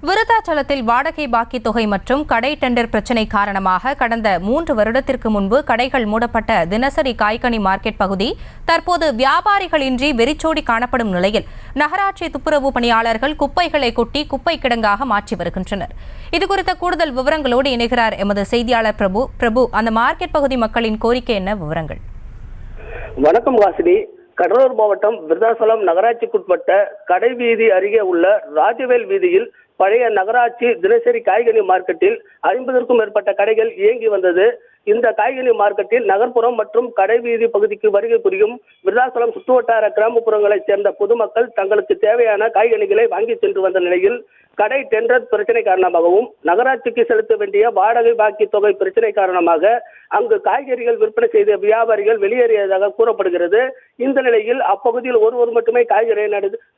விருத்தாச்சலத்தில் வாடகை பாக்கி தொகை மற்றும் கடை டெண்டர் பிரச்சினை காரணமாக கடந்த 3 வருடத்திற்கு முன்பு கடைகள் மூடப்பட்ட தினசரி காய்கனி மார்க்கெட் பகுதி தற்போது வியாபாரிகளின்றி வெறிச்சோடி காணப்படும் நிலையில் நகராட்சி துப்புரவு பணியாளர்கள் குப்பைகளை கொட்டி குப்பை கிடங்காக மாற்றி வருகின்றனர். இதுகுறித்த கூடுதல் விவரங்களோடு இணைகிறார் எமது செய்தியாளர் பிரபு. அந்த மார்க்கெட் பகுதி மக்களின் கோரிக்கை என்ன? விவரங்கள். வணக்கம் வாசினி. கடலூர் மாவட்டம் விருத்தாச்சலம் நகராட்சிக்குட்பட்ட கடை வீதி அருகே உள்ள ராஜவேல் வீதியில் பழைய நகராட்சி தினசரி காய்கனி மார்க்கெட்டில் 50க்கும் மேற்பட்ட கடைகள் இயங்கி வந்தது. இந்த காய்கனி மார்க்கெட்டில் நகர்ப்புறம் மற்றும் கடை வீதி பகுதிக்கு வருகை புரியும் விருத்தாச்சலம் சுற்றுவட்டார கிராமப்புறங்களைச் சேர்ந்த பொதுமக்கள் தங்களுக்கு தேவையான காய்கனிகளை வாங்கி சென்று வந்த நிலையில் கடை டெண்டர் பிரச்சனை காரணமாகவும் நகராட்சிக்கு செலுத்த வேண்டிய வாடகை பாக்கி தொகை பிரச்சனை காரணமாக அங்கு காய்கறிகள் விற்பனை செய்த வியாபாரிகள் வெளியேறியதாக கூறப்படுகிறது. இந்த நிலையில் அப்பகுதியில் ஒருவர் மட்டுமே காய்கறியை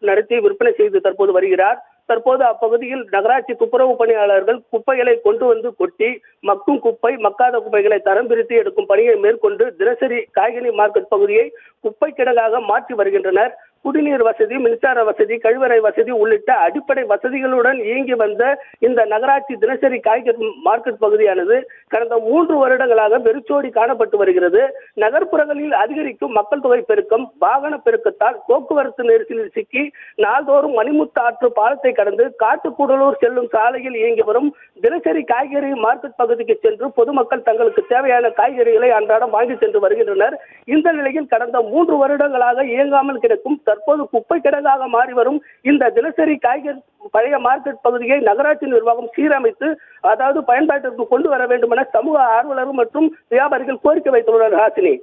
நடத்தி விற்பனை செய்து தற்போது வருகிறார். தற்போது அப்பகுதியில் நகராட்சி துப்புரவு பணியாளர்கள் குப்பைகளை கொண்டு வந்து கொட்டி மக்கும் குப்பை மக்காத குப்பைகளை தரம் பிரித்து எடுக்கும் பணியை மேற்கொண்டு தினசரி காய்கனி மார்க்கெட் பகுதியை குப்பை கிடங்காக மாற்றி வருகின்றனர். குடிநீர் வசதி, மின்சார வசதி, கழிவறை வசதி உள்ளிட்ட அடிப்படை வசதிகளுடன் இயங்கி வந்த இந்த நகராட்சி தினசரி காய்கறி மார்க்கெட் பகுதியானது கடந்த 3 வருடங்களாக வெறிச்சோடி காணப்பட்டு வருகிறது. நகர்ப்புறங்களில் அதிகரிக்கும் மக்கள் தொகை பெருக்கம், வாகன பெருக்கத்தால் போக்குவரத்து நெரிசலில் சிக்கி நாள்தோறும் மணிமுத்து ஆற்று பாலத்தை கடந்து காட்டுக்கூடலூர் செல்லும் சாலையில் இயங்கி வரும் தினசரி காய்கறி மார்க்கெட் பகுதிக்கு சென்று பொதுமக்கள் தங்களுக்கு தேவையான காய்கறிகளை அன்றாடம் வாங்கி சென்று வருகின்றனர். இந்த நிலையில் கடந்த 3 வருடங்களாக இயங்காமல் கிடக்கும் தற்போது குப்பை கிடங்காக மாறி வரும் இந்த தினசரி காய்கறி பழைய மார்க்கெட் பகுதியை நகராட்சி நிர்வாகம் சீரமைத்து அதாவது பயன்பாட்டிற்கு கொண்டு வர வேண்டும் என சமூக ஆர்வலர்கள் மற்றும் வியாபாரிகள் கோரிக்கை வைத்துள்ளனர். ஹாசினி,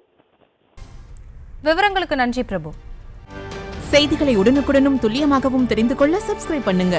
விவரங்களுக்கு நன்றி பிரபு. செய்திகளை உடனுக்குடனும் துல்லியமாகவும் தெரிந்து கொள்ள சப்ஸ்கிரைப் பண்ணுங்க.